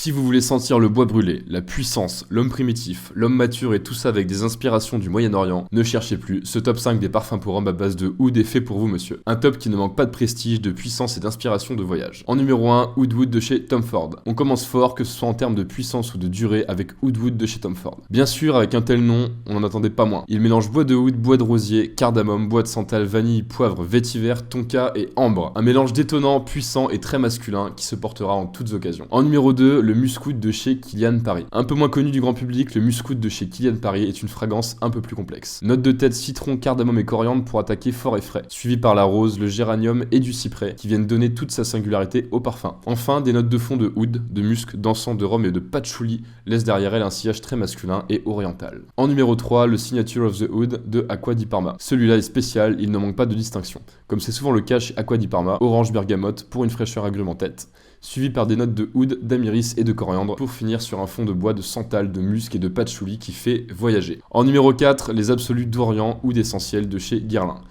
Si vous voulez sentir le bois brûlé, la puissance, l'homme primitif, l'homme mature et tout ça avec des inspirations du Moyen-Orient, ne cherchez plus, ce top 5 des parfums pour hommes à base de oud est fait pour vous monsieur. Un top qui ne manque pas de prestige, de puissance et d'inspiration de voyage. En numéro 1, Oud Wood de chez Tom Ford. On commence fort, que ce soit en termes de puissance ou de durée, avec Oud Wood de chez Tom Ford. Bien sûr, avec un tel nom, on n'en attendait pas moins. Il mélange bois de oud, bois de rosier, cardamome, bois de santal, vanille, poivre, vétiver, tonka et ambre. Un mélange détonnant, puissant et très masculin qui se portera en toutes occasions. En numéro 2, le Muscoud de chez Kilian Paris. Un peu moins connu du grand public, le Muscoud de chez Kilian Paris est une fragrance un peu plus complexe. Note de tête citron, cardamome et coriandre pour attaquer fort et frais, suivi par la rose, le géranium et du cyprès qui viennent donner toute sa singularité au parfum. Enfin, des notes de fond de oud, de musc, d'encens, de rhum et de patchouli laissent derrière elle un sillage très masculin et oriental. En numéro 3, le Signature of the Oud de Acqua di Parma. Celui-là est spécial, il ne manque pas de distinction. Comme c'est souvent le cas chez Acqua di Parma, orange bergamote pour une fraîcheur agrume en tête, suivi par des notes de oud, d'amiris et de coriandre pour finir sur un fond de bois de santal, de musc et de patchouli qui fait voyager. En numéro 4, les absolus d'Orient oud essentiels de chez Guerlain.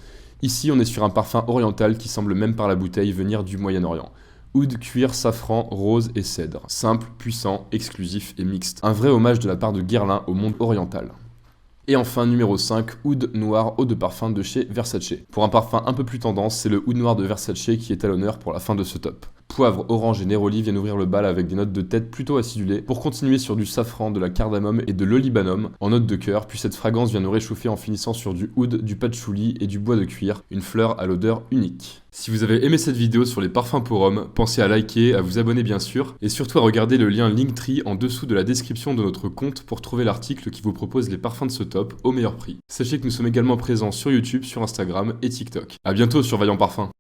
Ici, on est sur un parfum oriental qui semble même par la bouteille venir du Moyen-Orient. Oud, cuir, safran, rose et cèdre. Simple, puissant, exclusif et mixte. Un vrai hommage de la part de Guerlain au monde oriental. Et enfin, numéro 5, oud noir eau de parfum de chez Versace. Pour un parfum un peu plus tendance, c'est le oud noir de Versace qui est à l'honneur pour la fin de ce top. Poivre, orange et néroli viennent ouvrir le bal avec des notes de tête plutôt acidulées pour continuer sur du safran, de la cardamome et de l'olibanum en note de cœur, puis cette fragrance vient nous réchauffer en finissant sur du oud, du patchouli et du bois de cuir, une fleur à l'odeur unique. Si vous avez aimé cette vidéo sur les parfums pour hommes, pensez à liker, à vous abonner bien sûr, et surtout à regarder le lien Linktree en dessous de la description de notre compte pour trouver l'article qui vous propose les parfums de ce top au meilleur prix. Sachez que nous sommes également présents sur YouTube, sur Instagram et TikTok. A bientôt sur Vaillant Parfum.